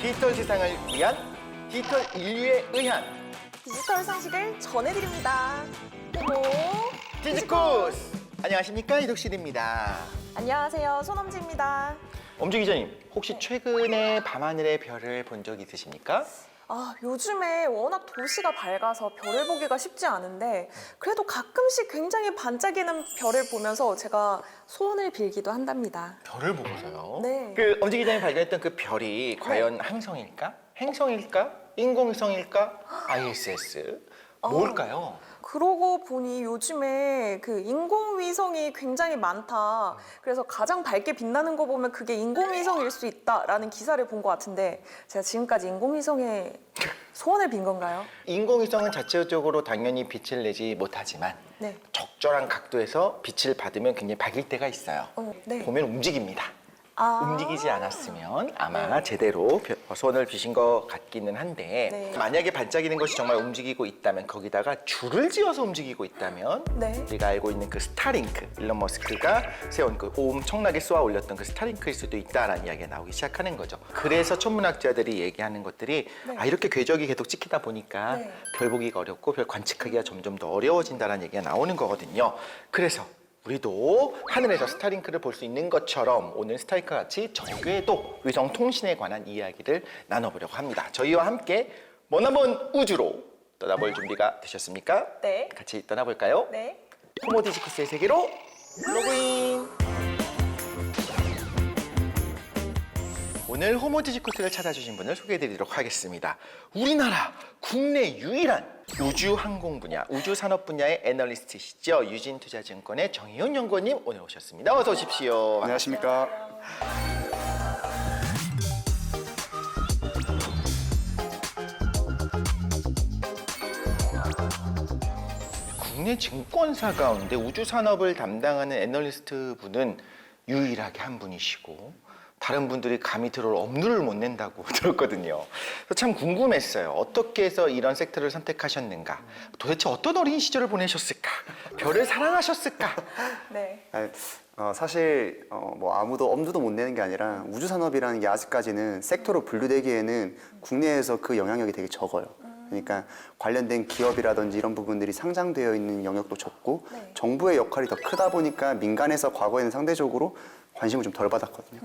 디지털 세상을 위한 디지털 인류에 의한 디지털 상식을 전해드립니다. 호모 디지코스! 안녕하십니까, 이독실입니다. 안녕하세요, 손엄지입니다. 엄지 기자님, 혹시 최근에 밤하늘의 별을 본 적 있으십니까? 요즘에 워낙 도시가 밝아서 별을 보기가 쉽지 않은데 그래도 가끔씩 굉장히 반짝이는 별을 보면서 제가 소원을 빌기도 한답니다. 별을 보고서요? 네. 엄지 기자님이 발견했던 그 별이 과연 항성일까? 행성일까? 인공위성일까? ISS? 뭘까요? 그러고 보니 요즘에 그 인공위성이 굉장히 많다. 그래서 가장 밝게 빛나는 거 보면 그게 인공위성일 수 있다라는 기사를 본 것 같은데 제가 지금까지 인공위성에 소원을 빈 건가요? 인공위성은 자체적으로 당연히 빛을 내지 못하지만 네. 적절한 각도에서 빛을 받으면 굉장히 밝을 때가 있어요. 네. 보면 움직입니다. 움직이지 않았으면 아마 네. 제대로 소원을 비신 것 같기는 한데 네. 만약에 반짝이는 것이 정말 움직이고 있다면 거기다가 줄을 지어서 움직이고 있다면 네. 우리가 알고 있는 그 스타링크, 일론 머스크가 세운 그 엄청나게 쏘아 올렸던 그 스타링크일 수도 있다라는 이야기가 나오기 시작하는 거죠. 그래서 천문학자들이 얘기하는 것들이 네. 이렇게 궤적이 계속 찍히다 보니까 네. 별 보기가 어렵고 별 관측하기가 점점 더 어려워진다는 얘기가 나오는 거거든요. 그래서 우리도 하늘에서 스타링크를 볼 수 있는 것처럼 오늘 스타링크 같이 전교에도 위성 통신에 관한 이야기를 나눠보려고 합니다. 저희와 함께 머나먼 우주로 떠나볼 준비가 되셨습니까? 네. 같이 떠나볼까요? 네. 호모 디지쿠스의 세계로 로그인! 오늘 호모 디지쿠스를 찾아주신 분을 소개해드리도록 하겠습니다. 우리나라 국내 유일한 우주항공 분야, 우주산업 분야의 애널리스트시죠. 유진투자증권의 정희훈 연구원님 오늘 오셨습니다. 어서 오십시오. 안녕하십니까. 국내 증권사 가운데 우주산업을 담당하는 애널리스트 분은 유일하게 한 분이시고 다른 분들이 감히 들어올 엄두를 못 낸다고 들었거든요. 그래서 참 궁금했어요. 어떻게 해서 이런 섹터를 선택하셨는가? 도대체 어떤 어린 시절을 보내셨을까? 별을 사랑하셨을까? 네. 사실 뭐 아무도 엄두도 못 내는 게 아니라 우주산업이라는 게 아직까지는 섹터로 분류되기에는 국내에서 그 영향력이 되게 적어요. 그러니까 관련된 기업이라든지 이런 부분들이 상장되어 있는 영역도 적고 네. 정부의 역할이 더 크다 보니까 민간에서 과거에는 상대적으로 관심을 좀 덜 받았거든요.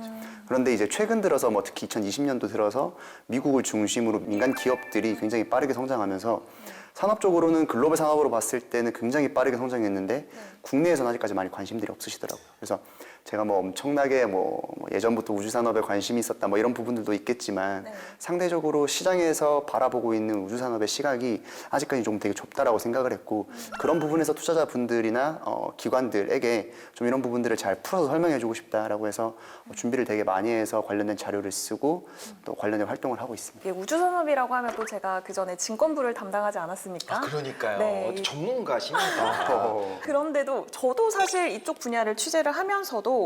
그런데 이제 최근 들어서 뭐 특히 2020년도 들어서 미국을 중심으로 민간 기업들이 굉장히 빠르게 성장하면서 산업적으로는 글로벌 산업으로 봤을 때는 굉장히 빠르게 성장했는데 국내에서는 아직까지 많이 관심들이 없으시더라고요. 그래서 제가 뭐 엄청나게 뭐 예전부터 우주 산업에 관심이 있었다 뭐 이런 부분들도 있겠지만 네. 상대적으로 시장에서 바라보고 있는 우주 산업의 시각이 아직까지 좀 되게 좁다라고 생각을 했고 그런 부분에서 투자자분들이나 기관들에게 좀 이런 부분들을 잘 풀어서 설명해주고 싶다라고 해서 준비를 되게 많이 해서 관련된 자료를 쓰고 또 관련된 활동을 하고 있습니다. 이게 우주산업이라고 하면 또 제가 그 전에 증권부를 담당하지 않았습니까? 그러니까요. 네. 전문가십니다. 그런데도 저도 사실 이쪽 분야를 취재를 하면서도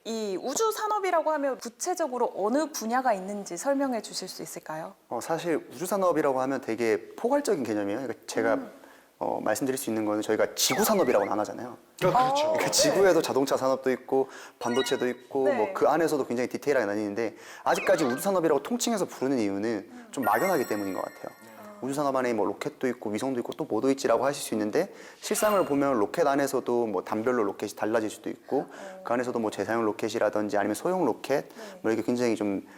이 우주 산업이라고 하면 구체적으로 어느 분야가 있는지 설명해 주실 수 있을까요? 사실 우주 산업이라고 하면 되게 포괄적인 개념이에요. 그러니까 제가 말씀드릴 수 있는 거는 저희가 지구 산업이라고는 안 하잖아요. 그렇죠. 그러니까 지구에도 자동차 산업도 있고 반도체도 있고 네. 뭐 그 안에서도 굉장히 디테일하게 나뉘는데 아직까지 우주 산업이라고 통칭해서 부르는 이유는 좀 막연하기 때문인 것 같아요. 우주 산업 안에 뭐 로켓도 있고 위성도 있고 또 뭐도 있지라고 하실 수 있는데 실상을 보면 로켓 안에서도 뭐 단별로 로켓이 달라질 수도 있고 그 안에서도 뭐 재사용 로켓이라든지 아니면 소형 로켓 뭐 이렇게 굉장히 좀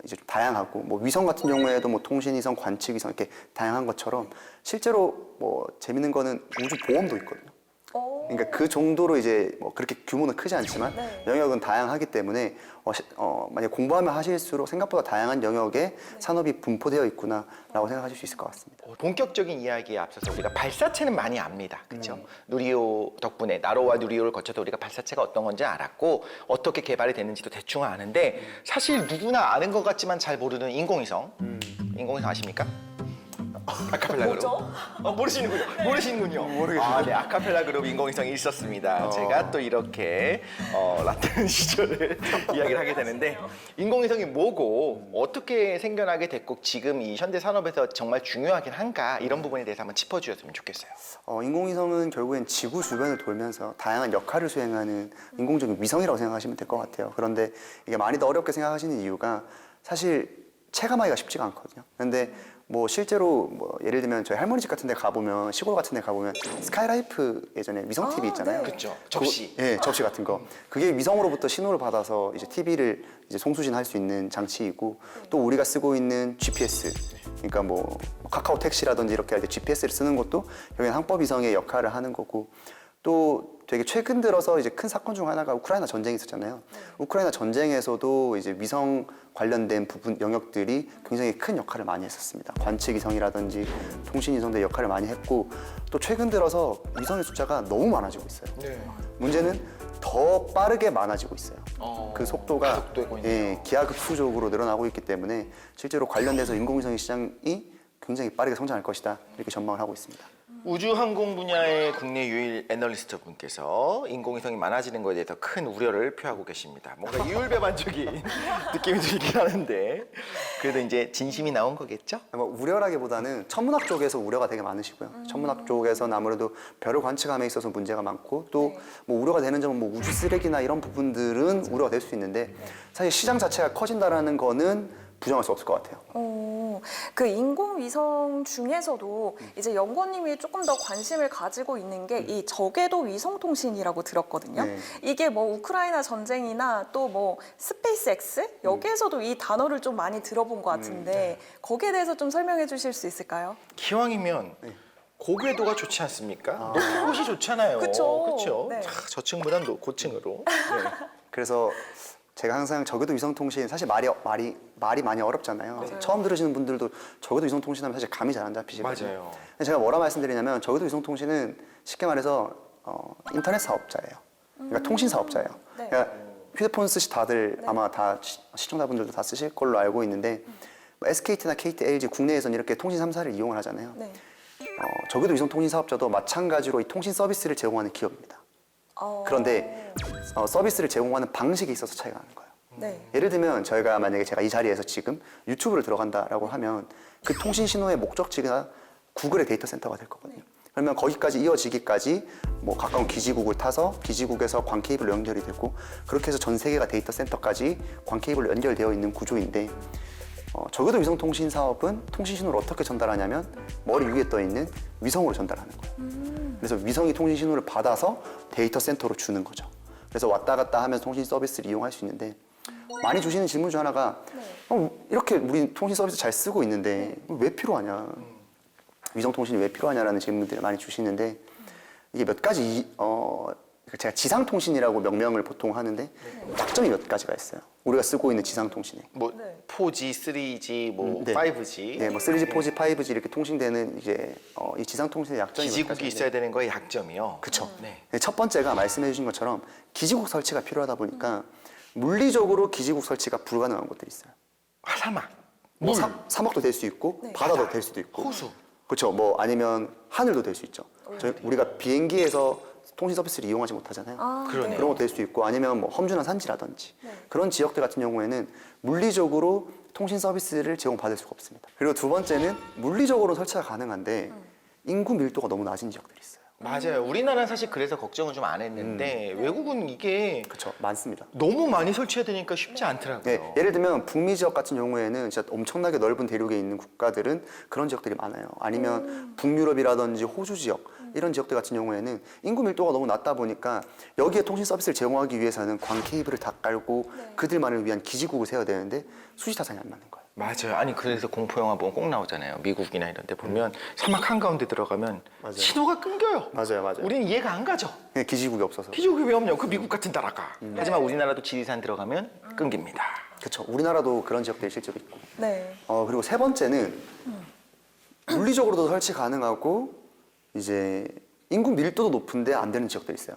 이제 좀 다양하고 뭐 위성 같은 경우에도 뭐 통신 위성, 관측 위성 이렇게 다양한 것처럼 실제로 뭐 재밌는 거는 우주 보험도 있거든요. 그러니까 그 정도로 이제 뭐 그렇게 규모는 크지 않지만 네. 영역은 다양하기 때문에 만약 공부하면 하실수록 생각보다 다양한 영역에 산업이 분포되어 있구나라고 생각하실 수 있을 것 같습니다. 본격적인 이야기에 앞서서 우리가 발사체는 많이 압니다. 그렇죠? 누리호 덕분에 나로와 누리호를 거쳐서 우리가 발사체가 어떤 건지 알았고 어떻게 개발이 됐는지도 대충 아는데 사실 누구나 아는 것 같지만 잘 모르는 인공위성. 인공위성 아십니까? 아카펠라 그룹. 뭐죠? 모르시는군요. 모르시는군요. 모르겠어요. 네, 아카펠라 그룹 인공위성이 있었습니다. 제가 또 이렇게 라떼는 시절을 이야기를 하게 되는데 인공위성이 뭐고 어떻게 생겨나게 됐고 지금 이 현대 산업에서 정말 중요하긴 한가 이런 부분에 대해서 한번 짚어주셨으면 좋겠어요. 인공위성은 결국엔 지구 주변을 돌면서 다양한 역할을 수행하는 인공적인 위성이라고 생각하시면 될 것 같아요. 그런데 이게 많이 더 어렵게 생각하시는 이유가 사실 체감하기가 쉽지가 않거든요. 근데 뭐 실제로 뭐 예를 들면 저희 할머니 집 같은 데 가보면 시골 같은 데 가보면 스카이라이프 예전에 위성 TV 있잖아요. 네. 그렇죠. 접시. 예, 접시 같은 거. 그게 위성으로부터 신호를 받아서 이제 TV를 이제 송수신할 수 있는 장치이고 또 우리가 쓰고 있는 GPS. 그러니까 뭐 카카오 택시라든지 이렇게 할 때 GPS를 쓰는 것도 결국엔 항법 위성의 역할을 하는 거고 또 되게 최근 들어서 이제 큰 사건 중 하나가 우크라이나 전쟁이 있었잖아요. 우크라이나 전쟁에서도 이제 위성 관련된 부분 영역들이 굉장히 큰 역할을 많이 했었습니다. 관측 위성이라든지 통신 위성들 역할을 많이 했고 또 최근 들어서 위성의 숫자가 너무 많아지고 있어요. 네. 문제는 더 빠르게 많아지고 있어요. 그 속도가 가속되고 있네요. 기하급수적으로 늘어나고 있기 때문에 실제로 관련돼서 인공위성 시장이 굉장히 빠르게 성장할 것이다 이렇게 전망을 하고 있습니다. 우주항공 분야의 국내 유일 애널리스트 분께서 인공위성이 많아지는 것에 대해서 큰 우려를 표하고 계십니다. 뭔가 이율배반적인 느낌이 들긴 하는데 그래도 이제 진심이 나온 거겠죠? 뭐 우려라기보다는 천문학 쪽에서 우려가 되게 많으시고요. 천문학 쪽에서는 아무래도 별을 관측함에 있어서 문제가 많고 또 뭐 우려가 되는 점은 뭐 우주 쓰레기나 이런 부분들은 우려가 될 수 있는데 사실 시장 자체가 커진다라는 거는 부정할 수 없을 것 같아요. 그 인공위성 중에서도 이제 연구원님이 조금 더 관심을 가지고 있는 게 이 저궤도 위성통신이라고 들었거든요. 네. 이게 뭐 우크라이나 전쟁이나 또 뭐 스페이스X 여기에서도 이 단어를 좀 많이 들어본 것 같은데 거기에 대해서 좀 설명해 주실 수 있을까요? 기왕이면 고궤도가 좋지 않습니까? 높은 곳이 좋잖아요. 그쵸. 그렇죠. 네. 저층보단 고층으로. 네. 그래서 제가 항상 저궤도 위성통신 사실 말이 많이 어렵잖아요. 맞아요. 처음 들으시는 분들도 저궤도 위성통신하면 사실 감이 잘 안 잡히시거든요. 맞아요. 근데 제가 뭐라 말씀드리냐면 저궤도 위성통신은 쉽게 말해서 인터넷 사업자예요. 그러니까 통신 사업자예요. 네. 그러니까 휴대폰 다들 아마 다 시청자분들도 다 쓰실 걸로 알고 있는데 뭐 SKT나 KT, LG 국내에서는 이렇게 통신 3사를 이용을 하잖아요. 네. 저궤도 위성통신 사업자도 마찬가지로 이 통신 서비스를 제공하는 기업입니다. 그런데 서비스를 제공하는 방식에 있어서 차이가 나는 거예요. 네. 예를 들면 저희가 만약에 제가 이 자리에서 지금 유튜브를 들어간다라고 하면 그 통신 신호의 목적지가 구글의 데이터 센터가 될 거거든요. 그러면 거기까지 이어지기까지 뭐 가까운 기지국을 타서 기지국에서 광 케이블로 연결이 되고 그렇게 해서 전 세계가 데이터 센터까지 광 케이블로 연결되어 있는 구조인데 저궤도 위성통신 사업은 통신 신호를 어떻게 전달하냐면 머리 위에 떠 있는 위성으로 전달하는 거예요. 그래서 위성이 통신 신호를 받아서 데이터 센터로 주는 거죠. 그래서 왔다 갔다 하면서 통신 서비스를 이용할 수 있는데 많이 주시는 질문 중 하나가 이렇게 우리 통신 서비스 잘 쓰고 있는데 왜 필요하냐? 위성 통신이 왜 필요하냐라는 질문들을 많이 주시는데 이게 몇 가지 제가 지상통신이라고 명명을 보통 하는데 약점이 몇 가지가 있어요. 우리가 쓰고 있는 지상통신에. 뭐 네. 4G, 3G, 뭐 네. 5G. 네, 뭐 3G, 4G, 5G 이렇게 통신되는 이제 이 지상통신의 약점이 몇 기지국이 가지가 있어야 되는 거의 약점이요. 그쵸. 네. 네, 첫 번째가 말씀해 주신 것처럼 기지국 설치가 필요하다 보니까 물리적으로 기지국 설치가 불가능한 곳들이 있어요. 사막, 뭐 물, 사막도 될 수 있고 네. 바다도 될 수도 있고 호수. 그렇죠. 뭐 아니면 하늘도 될 수 있죠. 우리가 비행기에서 통신 서비스를 이용하지 못하잖아요. 그러네요. 그런 것도 될 수 있고 아니면 뭐 험준한 산지라든지 그런 지역들 같은 경우에는 물리적으로 통신 서비스를 제공받을 수가 없습니다. 그리고 두 번째는 물리적으로 설치가 가능한데 인구 밀도가 너무 낮은 지역들이 있어요. 맞아요. 우리나라는 사실 그래서 걱정을 좀 안 했는데 외국은 이게 그렇죠. 많습니다. 너무 많이 설치해야 되니까 쉽지 않더라고요. 네, 예를 들면 북미 지역 같은 경우에는 진짜 엄청나게 넓은 대륙에 있는 국가들은 그런 지역들이 많아요. 아니면 북유럽이라든지 호주 지역 이런 지역들 같은 경우에는 인구 밀도가 너무 낮다 보니까 여기에 통신 서비스를 제공하기 위해서는 광 케이블을 다 깔고 그들만을 위한 기지국을 세워야 되는데 수지 타산이 안 맞는 거예요. 맞아요. 아니 그래서 공포 영화 보면 꼭 나오잖아요. 미국이나 이런 데 보면 사막 한가운데 들어가면 맞아요. 신호가 끊겨요. 맞아요. 우리는 이해가 안 가죠. 네, 기지국이 없어서. 기지국이 왜 없냐고. 그 미국 같은 나라가. 하지만 우리나라도 지리산 들어가면 끊깁니다. 그렇죠. 우리나라도 그런 지역들이 실제로 있고. 네. 그리고 세 번째는 물리적으로도 설치 가능하고 이제 인구 밀도도 높은데 안 되는 지역들이 있어요.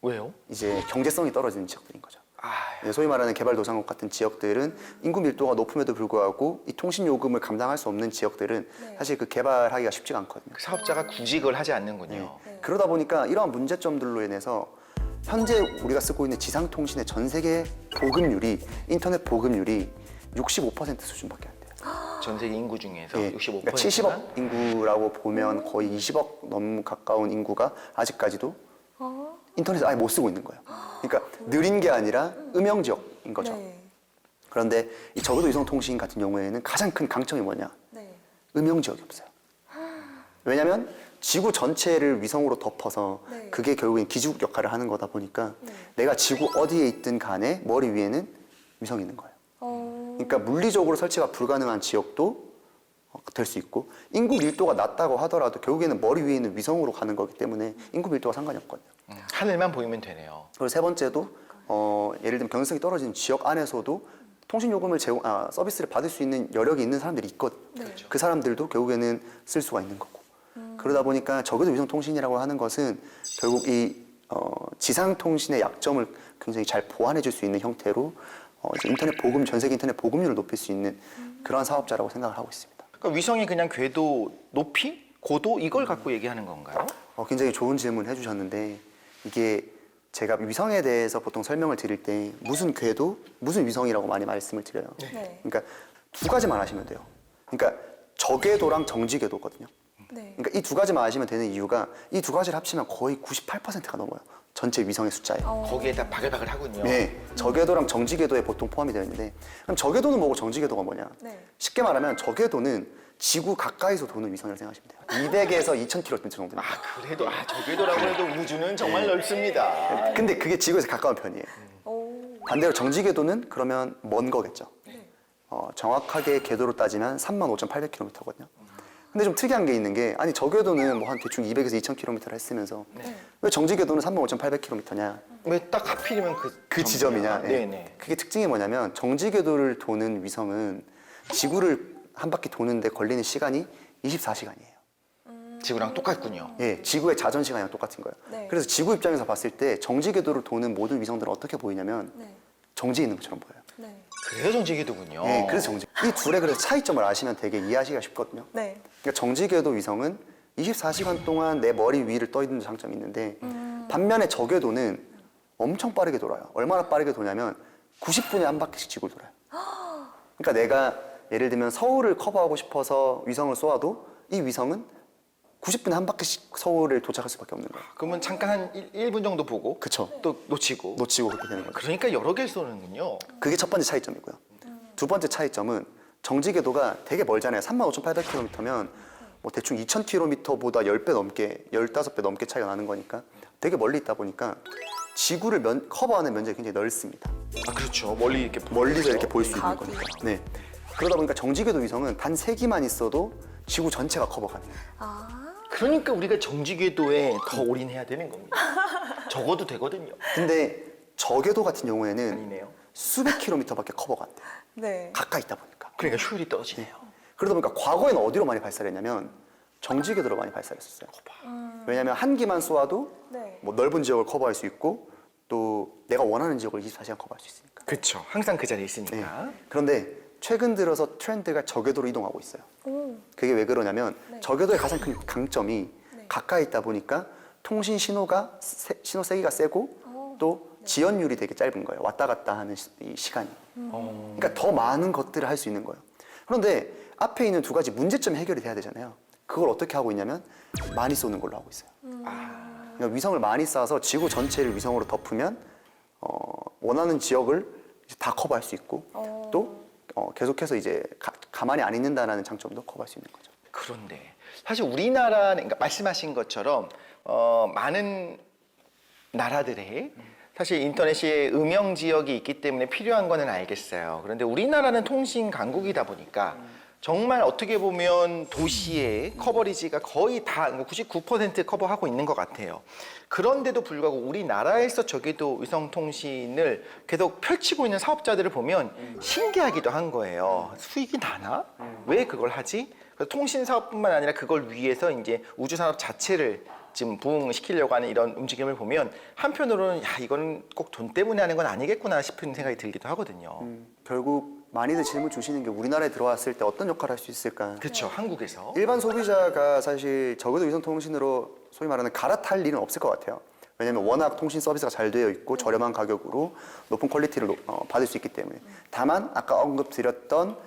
왜요? 이제 경제성이 떨어지는 지역들인 거죠. 아, 네, 소위 말하는 개발도상국 같은 지역들은 인구 밀도가 높음에도 불구하고 이 통신 요금을 감당할 수 없는 지역들은 사실 그 개발하기가 쉽지가 않거든요. 그 사업자가 굳이 그걸 하지 않는군요. 그러다 보니까 이러한 문제점들로 인해서 현재 우리가 쓰고 있는 지상통신의 전 세계 보급률이 인터넷 보급률이 65% 수준밖에 안 돼요. 전 세계 인구 중에서 예, 65%가 그러니까 70억 인구라고 보면 거의 20억 넘 가까운 인구가 아직까지도 인터넷을 아예 못 쓰고 있는 거예요. 그러니까 느린 게 아니라 음영 지역인 거죠. 네. 그런데 이 저궤도 위성 통신 같은 경우에는 가장 큰 강점이 뭐냐? 네. 음영 지역이 없어요. 왜냐하면 지구 전체를 위성으로 덮어서 네. 그게 결국엔 기지국 역할을 하는 거다 보니까 네. 내가 지구 어디에 있든 간에 머리 위에는 위성이 있는 거예요. 그러니까 물리적으로 설치가 불가능한 지역도 될 수 있고 인구 밀도가 낮다고 하더라도 결국에는 머리 위에 있는 위성으로 가는 거기 때문에 인구 밀도가 상관이 없거든요. 하늘만 보이면 되네요. 그리고 세 번째도 예를 들면 경쟁성이 떨어지는 지역 안에서도 통신 요금을 서비스를 받을 수 있는 여력이 있는 사람들이 있거든요. 네. 그 사람들도 결국에는 쓸 수가 있는 거고. 그러다 보니까 저궤도 위성 통신이라고 하는 것은 결국 이 지상 통신의 약점을 굉장히 잘 보완해 줄 수 있는 형태로 이제 인터넷 보급, 전 세계 인터넷 보급률을 높일 수 있는 그러한 사업자라고 생각을 하고 있습니다. 그러니까 위성이 그냥 궤도 높이, 고도 이걸 갖고 얘기하는 건가요? 굉장히 좋은 질문을 해주셨는데 이게 제가 위성에 대해서 보통 설명을 드릴 때 무슨 궤도, 무슨 위성이라고 많이 말씀을 드려요. 네. 그러니까 두 가지만 아시면 돼요. 그러니까 저궤도랑 정지궤도거든요. 네. 그러니까 이 두 가지만 아시면 되는 이유가 이 두 가지를 합치면 거의 98%가 넘어요. 전체 위성의 숫자에. 거기에다 바글바글 하군요. 네, 저궤도랑 정지궤도에 보통 포함이 되어 있는데 그럼 저궤도는 뭐고 정지궤도가 뭐냐? 네. 쉽게 말하면 저궤도는 지구 가까이서 도는 위성이라고 생각하시면 돼요. 200에서 2000km 정도입니다. 그래도 저궤도라고 해도 우주는 정말 넓습니다. 근데 그게 지구에서 가까운 편이에요. 반대로 정지궤도는 그러면 먼 거겠죠. 정확하게 궤도로 따지면 35,800km거든요. 근데 좀 특이한 게 있는 게 아니 저궤도는 뭐 한 대충 200에서 2000km를 했으면서 왜 정지궤도는 35,800km냐? 왜 딱 하필이면 그 지점이냐? 예. 네네. 그게 특징이 뭐냐면 정지궤도를 도는 위성은 지구를 한 바퀴 도는데 걸리는 시간이 24시간이에요. 지구랑 똑같군요. 예, 지구의 자전 시간이랑 똑같은 거예요. 네. 그래서 지구 입장에서 봤을 때 정지궤도를 도는 모든 위성들은 어떻게 보이냐면 네. 정지에 있는 것처럼 보여요. 네. 그래서 정지궤도군요. 예, 그래서 정지. 이 둘의 그래서 차이점을 아시면 되게 이해하시기가 쉽거든요. 네. 그러니까 정지궤도 위성은 24시간 동안 내 머리 위를 떠 있는 장점이 있는데 반면에 저궤도는 엄청 빠르게 돌아요. 얼마나 빠르게 도냐면 90분에 한 바퀴씩 지구를 돌아요. 그러니까 내가 예를 들면 서울을 커버하고 싶어서 위성을 쏘아도 이 위성은 90분에 한 바퀴씩 서울을 도착할 수밖에 없는 거예요. 그러면 잠깐 한 1분 정도 보고 그쵸. 또 놓치고. 놓치고 그렇게 되는 거죠. 그러니까 여러 개를 쏘는군요. 그게 첫 번째 차이점이고요. 두 번째 차이점은 정지궤도가 되게 멀잖아요. 35,800km면 뭐 대충 2,000km보다 10배 넘게, 15배 넘게 차이가 나는 거니까 되게 멀리 있다 보니까 지구를 커버하는 면적이 굉장히 넓습니다. 그렇죠. 멀리 이렇게 멀리서 이렇게 볼 수 있는 각이. 거니까. 네. 그러다 보니까 정지궤도 위성은 단 3기만 있어도 지구 전체가 커버 가능해요. 그러니까 우리가 정지궤도에 더 올인해야 되는 겁니다. 적어도 되거든요. 근데 저궤도 같은 경우에는 아니네요. 수백 킬로미터밖에 커버가 안 돼요. 네. 가까이 있다 보니까. 그러니까 효율이 떨어지네요. 그러다 보니까 과거에는 어디로 많이 발사했냐면 정지궤도로 많이 발사했었어요. 왜냐하면 한 기만 쏘아도 네. 뭐 넓은 지역을 커버할 수 있고 또 내가 원하는 지역을 24시간 커버할 수 있으니까. 그렇죠. 항상 그 자리에 네. 있으니까. 그런데 최근 들어서 트렌드가 저궤도로 이동하고 있어요. 그게 왜 그러냐면 저궤도의 가장 큰 강점이 가까이 있다 보니까 통신 신호가 신호 세기가 세고 또 지연율이 되게 짧은 거예요. 왔다 갔다 하는 이 시간이. 그러니까 더 많은 것들을 할 수 있는 거예요. 그런데 앞에 있는 두 가지 문제점이 해결이 돼야 되잖아요. 그걸 어떻게 하고 있냐면 많이 쏘는 걸로 하고 있어요. 그러니까 위성을 많이 쏴서 지구 전체를 위성으로 덮으면 원하는 지역을 이제 다 커버할 수 있고 또 계속해서 이제 가만히 안 있는다라는 장점도 커버할 수 있는 거죠. 그런데 사실 우리나라는 그러니까 말씀하신 것처럼 많은 나라들의 사실 인터넷이 음영 지역이 있기 때문에 필요한 거는 알겠어요. 그런데 우리나라는 통신 강국이다 보니까 정말 어떻게 보면 도시의 커버리지가 거의 다 99% 커버하고 있는 것 같아요. 그런데도 불구하고 우리나라에서 저궤도 위성 통신을 계속 펼치고 있는 사업자들을 보면 신기하기도 한 거예요. 수익이 나나? 왜 그걸 하지? 그래서 통신 사업뿐만 아니라 그걸 위해서 이제 우주 산업 자체를 지금 부흥시키려고 하는 이런 움직임을 보면 한편으로는 야 이거는 꼭 돈 때문에 하는 건 아니겠구나 싶은 생각이 들기도 하거든요. 결국 많이들 질문 주시는 게 우리나라에 들어왔을 때 어떤 역할을 할 수 있을까? 그렇죠. 한국에서. 일반 소비자가 사실 저궤도 위성 통신으로 소위 말하는 갈아탈 일은 없을 것 같아요. 왜냐하면 워낙 통신 서비스가 잘 되어 있고 저렴한 가격으로 높은 퀄리티를 받을 수 있기 때문에. 다만 아까 언급드렸던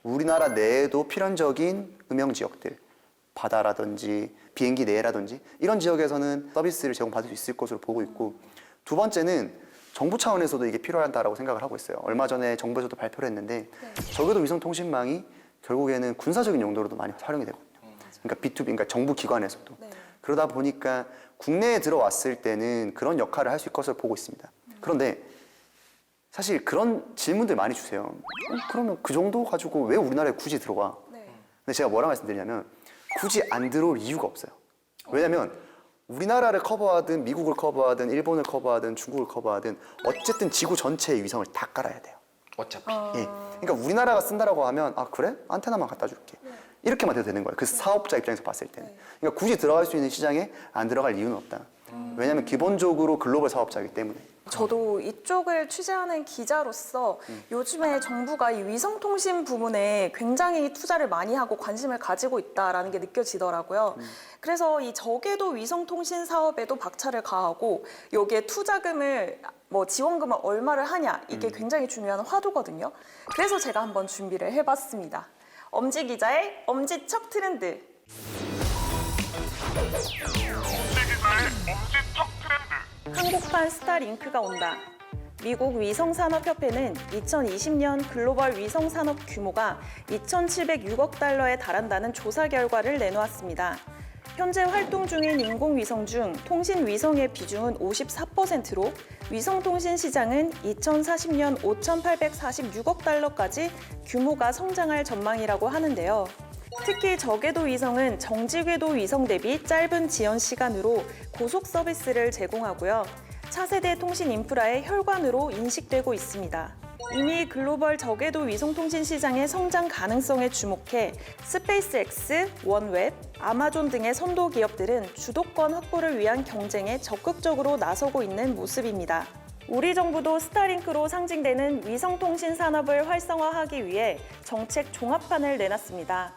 우리나라 내에도 필연적인 음영 지역들, 바다라든지 비행기 내라든지 이런 지역에서는 서비스를 제공받을 수 있을 것으로 보고 있고 두 번째는 정부 차원에서도 이게 필요하다고 생각을 하고 있어요. 얼마 전에 정부에서도 발표를 했는데 적어도 위성통신망이 결국에는 군사적인 용도로도 많이 활용이 되거든요. 그러니까 B2B, 그러니까 정부 기관에서도. 네. 그러다 보니까 국내에 들어왔을 때는 그런 역할을 할 수 있을 것을 보고 있습니다. 그런데 사실 그런 질문들 많이 주세요. 그러면 그 정도 가지고 왜 우리나라에 굳이 들어와? 네. 근데 제가 뭐라 말씀드리냐면 굳이 안 들어올 이유가 없어요. 왜냐면 우리나라를 커버하든 미국을 커버하든 일본을 커버하든 중국을 커버하든 어쨌든 지구 전체의 위성을 다 깔아야 돼요. 어차피. 예. 그러니까 우리나라가 쓴다라고 하면 아 그래? 안테나만 갖다 줄게. 이렇게만 돼도 되는 거예요. 그 사업자 입장에서 봤을 때는. 그러니까 굳이 들어갈 수 있는 시장에 안 들어갈 이유는 없다. 왜냐하면 기본적으로 글로벌 사업자이기 때문에. 저도 이쪽을 취재하는 기자로서 요즘에 정부가 이 위성통신 부분에 굉장히 투자를 많이 하고 관심을 가지고 있다라는 게 느껴지더라고요. 그래서 이 저궤도 위성통신 사업에도 박차를 가하고 여기에 투자금을 지원금을 얼마를 하냐 이게 굉장히 중요한 화두거든요. 그래서 제가 한번 준비를 해봤습니다. 엄지 기자의 엄지척 트렌드. 한국판 스타링크가 온다. 미국 위성산업협회는 2020년 글로벌 위성산업 규모가 2,706억 달러에 달한다는 조사 결과를 내놓았습니다. 현재 활동 중인 인공위성 중 통신위성의 비중은 54%로 위성통신 시장은 2040년 5,846억 달러까지 규모가 성장할 전망이라고 하는데요. 특히 저궤도 위성은 정지궤도 위성 대비 짧은 지연 시간으로 고속 서비스를 제공하고요. 차세대 통신 인프라의 혈관으로 인식되고 있습니다. 이미 글로벌 저궤도 위성통신 시장의 성장 가능성에 주목해 스페이스X, 원웹, 아마존 등의 선도 기업들은 주도권 확보를 위한 경쟁에 적극적으로 나서고 있는 모습입니다. 우리 정부도 스타링크로 상징되는 위성통신 산업을 활성화하기 위해 정책 종합판을 내놨습니다.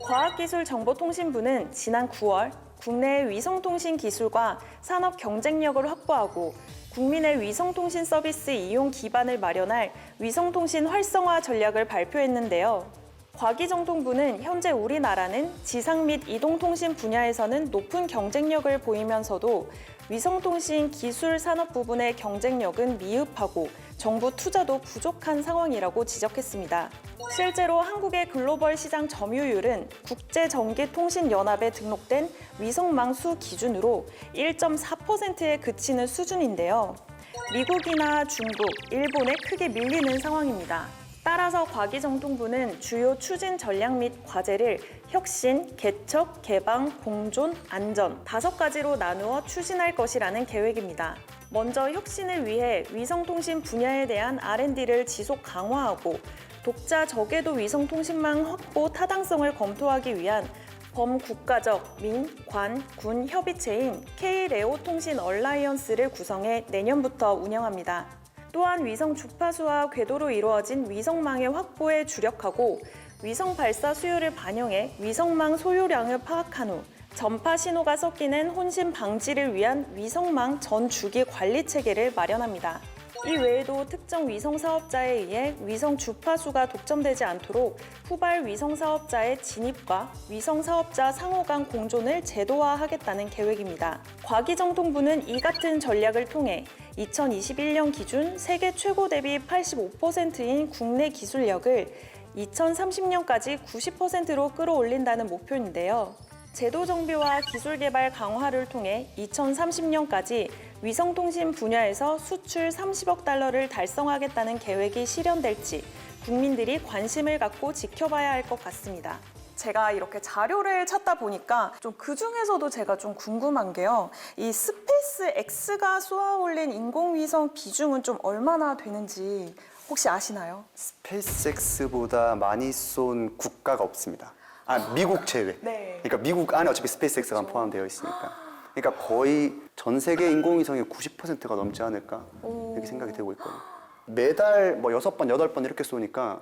과학기술정보통신부는 지난 9월 국내의 위성통신 기술과 산업 경쟁력을 확보하고 국민의 위성통신 서비스 이용 기반을 마련할 위성통신 활성화 전략을 발표했는데요. 과기정통부는 현재 우리나라는 지상 및 이동통신 분야에서는 높은 경쟁력을 보이면서도 위성통신 기술 산업 부분의 경쟁력은 미흡하고 정부 투자도 부족한 상황이라고 지적했습니다. 실제로 한국의 글로벌 시장 점유율은 국제전기통신연합에 등록된 위성망 수 기준으로 1.4%에 그치는 수준인데요. 미국이나 중국, 일본에 크게 밀리는 상황입니다. 따라서 과기정통부는 주요 추진 전략 및 과제를 혁신, 개척, 개방, 공존, 안전 5가지로 나누어 추진할 것이라는 계획입니다. 먼저 혁신을 위해 위성통신 분야에 대한 R&D를 지속 강화하고 독자 저궤도 위성통신망 확보 타당성을 검토하기 위한 범국가적 민, 관, 군 협의체인 K-레오 통신 얼라이언스를 구성해 내년부터 운영합니다. 또한 위성 주파수와 궤도로 이루어진 위성망의 확보에 주력하고 위성 발사 수요를 반영해 위성망 소요량을 파악한 후 전파 신호가 섞이는 혼신 방지를 위한 위성망 전 주기 관리 체계를 마련합니다. 이 외에도 특정 위성 사업자에 의해 위성 주파수가 독점되지 않도록 후발 위성 사업자의 진입과 위성 사업자 상호 간 공존을 제도화하겠다는 계획입니다. 과기정통부는 이 같은 전략을 통해 2021년 기준 세계 최고 대비 85%인 국내 기술력을 2030년까지 90%로 끌어올린다는 목표인데요. 제도 정비와 기술 개발 강화를 통해 2030년까지 위성통신 분야에서 수출 30억 달러를 달성하겠다는 계획이 실현될지 국민들이 관심을 갖고 지켜봐야 할 것 같습니다. 제가 이렇게 자료를 찾다 보니까 좀 그중에서도 제가 좀 궁금한 게요. 이 스페이스 X가 쏘아 올린 인공위성 비중은 좀 얼마나 되는지 혹시 아시나요? 스페이스X보다 많이 쏜 국가가 없습니다. 미국 제외. 네. 그러니까 미국 안에 어차피 스페이스X가 포함되어 있으니까. 그러니까 거의 전 세계 인공위성의 90%가 넘지 않을까 이렇게 생각이 되고 있거든요. 매달 6번, 8번 이렇게 쏘니까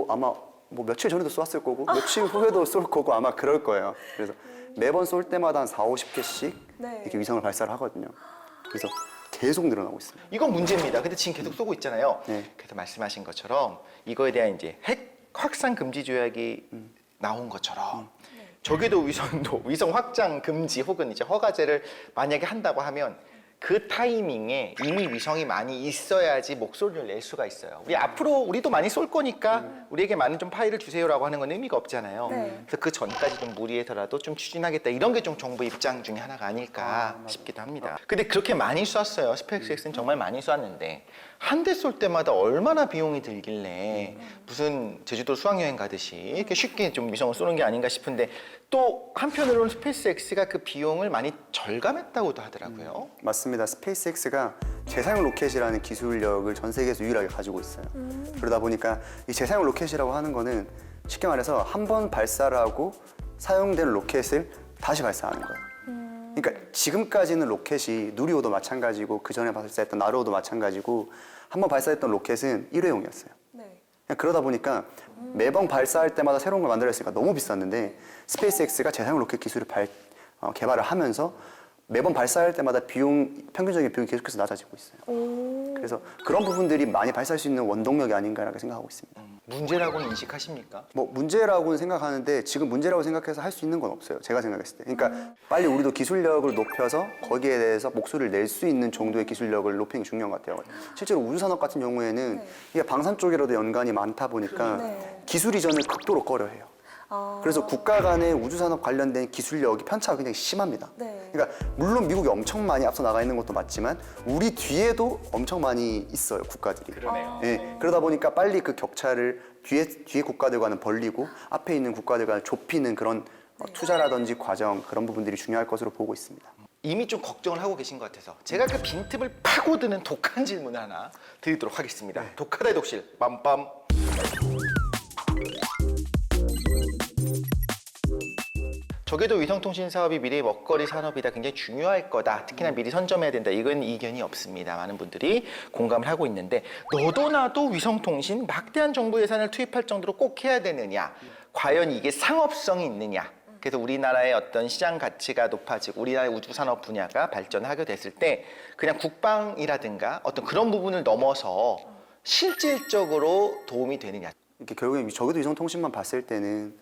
아마 며칠 전에도 쏘았을 거고 며칠 후에도 쏠 거고 아마 그럴 거예요. 그래서 매번 쏠 때마다 한 4, 50개씩 네. 이렇게 위성을 발사를 하거든요. 그래서 계속 늘어나고 있습니다. 이건 문제입니다. 근데 지금 계속 쏘고 있잖아요. 네. 그래서 말씀하신 것처럼 이거에 대한 이제 핵 확산 금지 조약이 나온 것처럼 저궤도 위성도 위성 확장 금지 혹은 이제 허가제를 만약에 한다고 하면 그 타이밍에 이미 위성이 많이 있어야지 목소리를 낼 수가 있어요. 우리 앞으로 우리도 많이 쏠 거니까 우리에게 많은 좀 파일을 주세요라고 하는 건 의미가 없잖아요. 네. 그래서 그 전까지 좀 무리해서라도 좀 추진하겠다. 이런 게 좀 정부 입장 중에 하나가 아닐까 싶기도 합니다. 근데 그렇게 많이 쐈어요. 스페이스X는 정말 많이 쐈는데 한 대 쏠 때마다 얼마나 비용이 들길래 무슨 제주도 수학여행 가듯이 이렇게 쉽게 좀 위성을 쏘는 게 아닌가 싶은데 또 한편으로는 스페이스X가 그 비용을 많이 절감했다고도 하더라고요. 맞습니다. 스페이스X가 재사용 로켓이라는 기술력을 전 세계에서 유일하게 가지고 있어요. 그러다 보니까 이 재사용 로켓이라고 하는 거는 쉽게 말해서 한 번 발사를 하고 사용된 로켓을 다시 발사하는 거예요. 그러니까 지금까지는 로켓이 누리호도 마찬가지고 그 전에 발사했던 나르호도 마찬가지고 한 번 발사했던 로켓은 일회용이었어요. 네. 그냥 그러다 보니까 매번 발사할 때마다 새로운 걸 만들었으니까 너무 비쌌는데 스페이스X가 재사용 로켓 기술을 개발을 하면서 매번 발사할 때마다 평균적인 비용이 계속해서 낮아지고 있어요. 오. 그래서 그런 부분들이 많이 발사할 수 있는 원동력이 아닌가라고 생각하고 있습니다. 문제라고는 인식하십니까? 뭐 문제라고는 생각하는데 지금 문제라고 생각해서 할 수 있는 건 없어요. 제가 생각했을 때. 그러니까 빨리 우리도 기술력을 높여서 거기에 대해서 목소리를 낼 수 있는 정도의 기술력을 높이는 게 중요한 것 같아요. 실제로 우주산업 같은 경우에는 네. 이게 방산 쪽이라도 연관이 많다 보니까 네. 기술 이전을 극도로 꺼려해요. 그래서 국가 간의 우주산업 관련된 기술력이 편차가 굉장히 심합니다. 네. 그러니까 물론 미국이 엄청 많이 앞서 나가 있는 것도 맞지만 우리 뒤에도 엄청 많이 있어요, 국가들이. 그러네요. 예, 그러다 보니까 빨리 그 격차를 뒤에 국가들과는 벌리고 앞에 있는 국가들과 좁히는 그런 투자라든지 과정 그런 부분들이 중요할 것으로 보고 있습니다. 이미 좀 걱정을 하고 계신 것 같아서 제가 그 빈틈을 파고드는 독한 질문을 하나 드리도록 하겠습니다. 독하다의 독실 빰빰. 저궤도 위성통신 사업이 미래의 먹거리 산업이다. 굉장히 중요할 거다. 특히나 미리 선점해야 된다. 이건 이견이 없습니다. 많은 분들이 공감을 하고 있는데 너도 나도 위성통신 막대한 정부 예산을 투입할 정도로 꼭 해야 되느냐? 과연 이게 상업성이 있느냐? 그래서 우리나라의 어떤 시장 가치가 높아지고 우리나라의 우주 산업 분야가 발전하게 됐을 때 그냥 국방이라든가 어떤 그런 부분을 넘어서 실질적으로 도움이 되느냐? 이렇게 결국에 저궤도 위성통신만 봤을 때는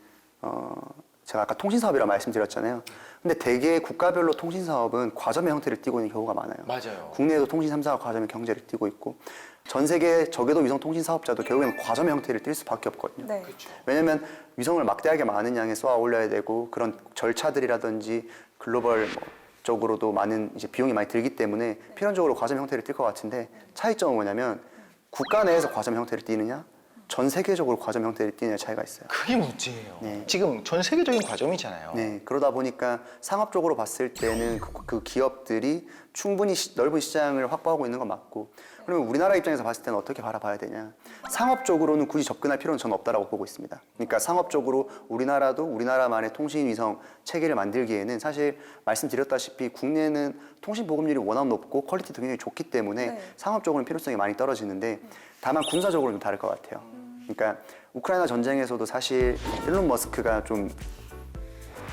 제가 아까 통신사업이라고 말씀드렸잖아요. 근데 대개 국가별로 통신사업은 과점의 형태를 띠고 있는 경우가 많아요. 맞아요. 국내에도 통신 3사가 과점의 경제를 띠고 있고 전 세계 저궤도 위성 통신 사업자도 결국에는 과점의 형태를 띌 수밖에 없거든요. 네. 왜냐면 위성을 막대하게 많은 양에 쏘아 올려야 되고 그런 절차들이라든지 글로벌 쪽으로도 많은 이제 비용이 많이 들기 때문에 필연적으로 과점 형태를 띌 것 같은데 차이점은 뭐냐면 국가 내에서 과점 형태를 띠느냐 전 세계적으로 과점 형태를 띠느냐 차이가 있어요. 그게 문제예요. 네. 지금 전 세계적인 과점이잖아요. 네, 그러다 보니까 상업적으로 봤을 때는 그 기업들이 충분히 넓은 시장을 확보하고 있는 건 맞고 그러면 우리나라 입장에서 봤을 때는 어떻게 바라봐야 되냐 상업적으로는 굳이 접근할 필요는 저는 없다라고 보고 있습니다. 그러니까 상업적으로 우리나라도 우리나라만의 통신위성 체계를 만들기에는 사실 말씀드렸다시피 국내는 통신 보급률이 워낙 높고 퀄리티도 굉장히 좋기 때문에 네. 상업적으로는 필요성이 많이 떨어지는데 다만 군사적으로는 좀 다를 것 같아요. 그러니까 우크라이나 전쟁에서도 사실 일론 머스크가 좀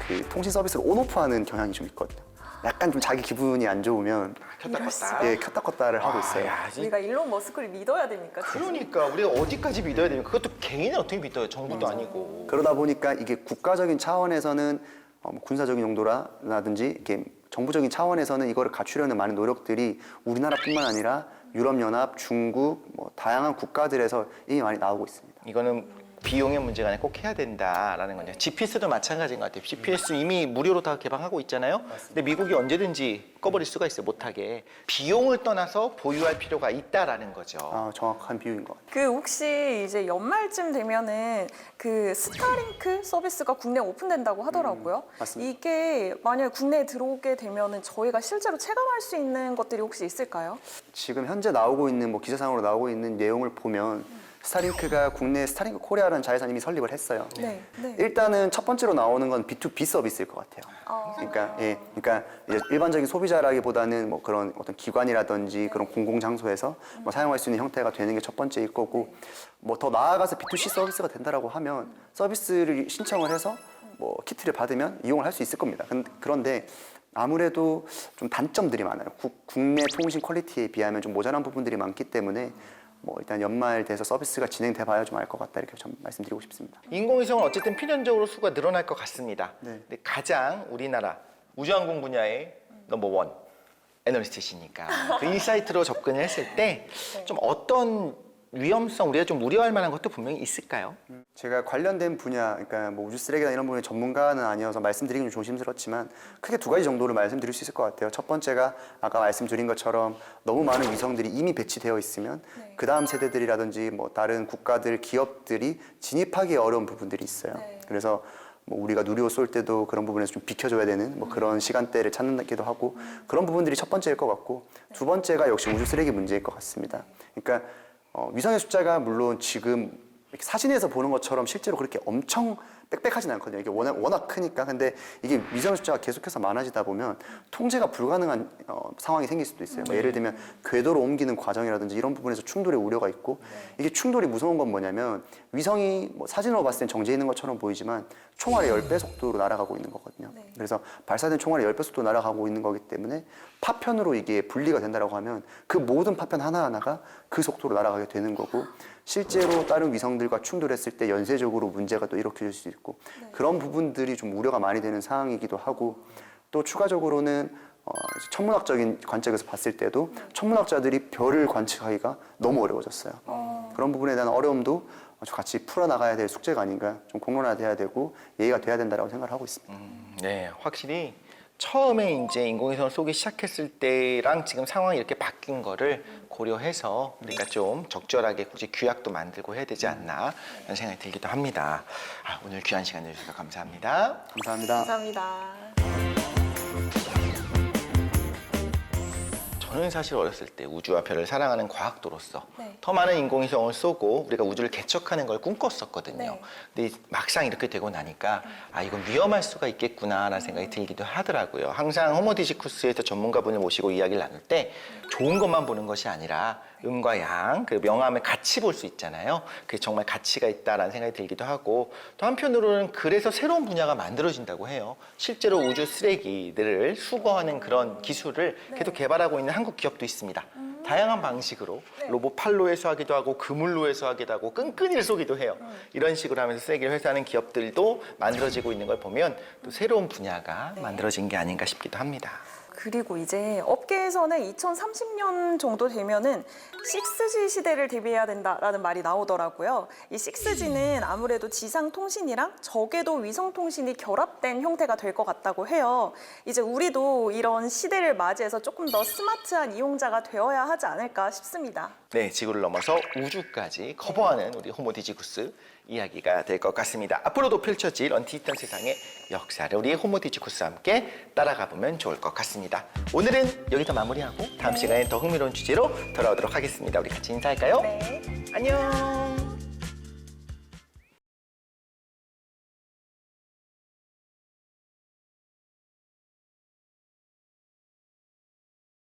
그 통신 서비스를 온오프하는 경향이 좀 있거든요. 약간 좀 자기 기분이 안 좋으면 켰다 껐다. 예, 켰다 껐다를 하고 있어요. 야, 우리가 일론 머스크를 믿어야 됩니까? 지금? 그러니까 우리가 어디까지 믿어야 됩니까? 그것도 개인을 어떻게 믿어요? 정부도 아니고. 그러다 보니까 이게 국가적인 차원에서는 뭐 군사적인 용도라든지 이렇게 정부적인 차원에서는 이거를 갖추려는 많은 노력들이 우리나라뿐만 아니라 유럽연합, 중국, 뭐 다양한 국가들에서 이미 많이 나오고 있습니다. 이거는 비용의 문제가 아니라 꼭 해야 된다라는 거죠. GPS도 마찬가지인 것 같아요. GPS 이미 무료로 다 개방하고 있잖아요. 근데 미국이 언제든지 꺼버릴 수가 있어요. 못하게. 비용을 떠나서 보유할 필요가 있다라는 거죠. 정확한 비유인 것 같아요. 그 혹시 이제 연말쯤 되면은 그 스타링크 서비스가 국내에 오픈된다고 하더라고요. 맞습니다. 이게 만약에 국내에 들어오게 되면은 저희가 실제로 체감할 수 있는 것들이 혹시 있을까요? 지금 현재 나오고 있는 뭐 기사상으로 나오고 있는 내용을 보면 스타링크가 국내 스타링크 코리아라는 자회사 이미 설립을 했어요. 네. 네. 일단은 첫 번째로 나오는 건 B2B 서비스일 것 같아요. 그러니까 그러니까 이제 일반적인 소비자라기보다는 뭐 그런 어떤 기관이라든지 그런 공공 장소에서 뭐 사용할 수 있는 형태가 되는 게 첫 번째일 거고 뭐 더 나아가서 B2C 서비스가 된다라고 하면 서비스를 신청을 해서 뭐 키트를 받으면 이용을 할 수 있을 겁니다. 그런데 아무래도 좀 단점들이 많아요. 국내 통신 퀄리티에 비하면 좀 모자란 부분들이 많기 때문에 뭐 일단 연말 돼서 서비스가 진행돼 봐야 좀 알 것 같다 이렇게 좀 말씀드리고 싶습니다. 인공위성은 어쨌든 필연적으로 수가 늘어날 것 같습니다. 네. 근데 가장 우리나라 우주항공 분야의 넘버원 애널리스트시니까 그 인사이트로 접근을 했을 때 좀 어떤 위험성, 우리가 좀 우려할 만한 것도 분명히 있을까요? 제가 관련된 분야, 그러니까 뭐 우주 쓰레기나 이런 부분의 전문가는 아니어서 말씀드리긴 좀 조심스럽지만 크게 두 가지 정도를 말씀드릴 수 있을 것 같아요. 첫 번째가 아까 말씀드린 것처럼 너무 많은 위성들이 이미 배치되어 있으면 그 다음 세대들이라든지 뭐 다른 국가들, 기업들이 진입하기 어려운 부분들이 있어요. 그래서 뭐 우리가 누리호 쏠 때도 그런 부분에서 좀 비켜줘야 되는 뭐 그런 시간대를 찾는기도 하고 그런 부분들이 첫 번째일 것 같고 두 번째가 역시 우주 쓰레기 문제일 것 같습니다. 그러니까 위성의 숫자가 물론 지금 이렇게 사진에서 보는 것처럼 실제로 그렇게 엄청 빽빽하진 않거든요. 이게 워낙 크니까. 근데 이게 위성 숫자가 계속해서 많아지다 보면 통제가 불가능한 상황이 생길 수도 있어요. 뭐 예를 들면 궤도로 옮기는 과정이라든지 이런 부분에서 충돌의 우려가 있고 이게 충돌이 무서운 건 뭐냐면 위성이 뭐 사진으로 봤을 땐 정지해 있는 것처럼 보이지만 총알의 10배 속도로 날아가고 있는 거거든요. 그래서 발사된 총알의 10배 속도로 날아가고 있는 거기 때문에 파편으로 이게 분리가 된다고 하면 그 모든 파편 하나하나가 그 속도로 날아가게 되는 거고 실제로 다른 위성들과 충돌했을 때 연쇄적으로 문제가 또 일으켜질 수 있고 그런 부분들이 좀 우려가 많이 되는 상황이기도 하고 또 추가적으로는 이제 천문학적인 관점에서 봤을 때도 천문학자들이 별을 관측하기가 너무 어려워졌어요. 그런 부분에 대한 어려움도 같이 풀어나가야 될 숙제가 아닌가 좀 공론화돼야 되고 예의가 돼야 된다고 생각을 하고 있습니다. 네, 확실히 처음에 이제 인공위성을 쏘기 시작했을 때랑 지금 상황이 이렇게 바뀐 거를 고려해서 우리가 좀 적절하게 굳이 규약도 만들고 해야 되지 않나 이런 생각이 들기도 합니다. 오늘 귀한 시간 내주셔서 감사합니다. 감사합니다. 감사합니다. 저는 사실 어렸을 때 우주와 별을 사랑하는 과학도로서 네. 더 많은 인공위성을 쏘고 우리가 우주를 개척하는 걸 꿈꿨었거든요. 네. 근데 막상 이렇게 되고 나니까 이건 위험할 수가 있겠구나라는 생각이 들기도 하더라고요. 항상 호모디지쿠스에서 전문가분을 모시고 이야기를 나눌 때 좋은 것만 보는 것이 아니라 음과 양, 그 명암을 같이 볼 수 있잖아요. 그게 정말 가치가 있다라는 생각이 들기도 하고 또 한편으로는 그래서 새로운 분야가 만들어진다고 해요. 실제로 우주 쓰레기들을 수거하는 그런 기술을 계속 개발하고 있는 한국 기업도 있습니다. 다양한 방식으로 로봇 팔로 회수하기도 하고 그물로 회수하기도 하고 끈끈이를 쏘기도 해요. 이런 식으로 하면서 쓰레기를 회수하는 기업들도 만들어지고 있는 걸 보면 또 새로운 분야가 만들어진 게 아닌가 싶기도 합니다. 그리고 이제 업계에서는 2030년 정도 되면은 6G 시대를 대비해야 된다라는 말이 나오더라고요. 이 6G는 아무래도 지상 통신이랑 저궤도 위성 통신이 결합된 형태가 될 것 같다고 해요. 이제 우리도 이런 시대를 맞이해서 조금 더 스마트한 이용자가 되어야 하지 않을까 싶습니다. 네, 지구를 넘어서 우주까지 커버하는 우리 호모디지쿠스 이야기가 될 것 같습니다. 앞으로도 펼쳐질 언티히턴 세상의 역사를 우리 호모디지쿠스와 함께 따라가 보면 좋을 것 같습니다. 오늘은 여기서 마무리하고 다음 시간에 더 흥미로운 주제로 돌아오도록 하겠습니다. 우리 같이 인사할까요? 네. 안녕.